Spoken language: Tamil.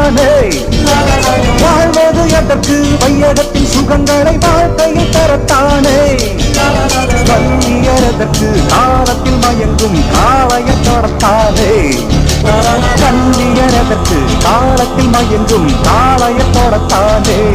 தரத்தானே. வாழ்வது எதற்கு வையகத்தின் சுகங்களை வாழ்க்கையில் தரத்தானே. கல்வியதற்கு காலத்தில் மயங்கும் காளைய தொடத்தானே. கல்வியதற்கு காலத்தில் மயங்கும் காளைய தொடத்தானே.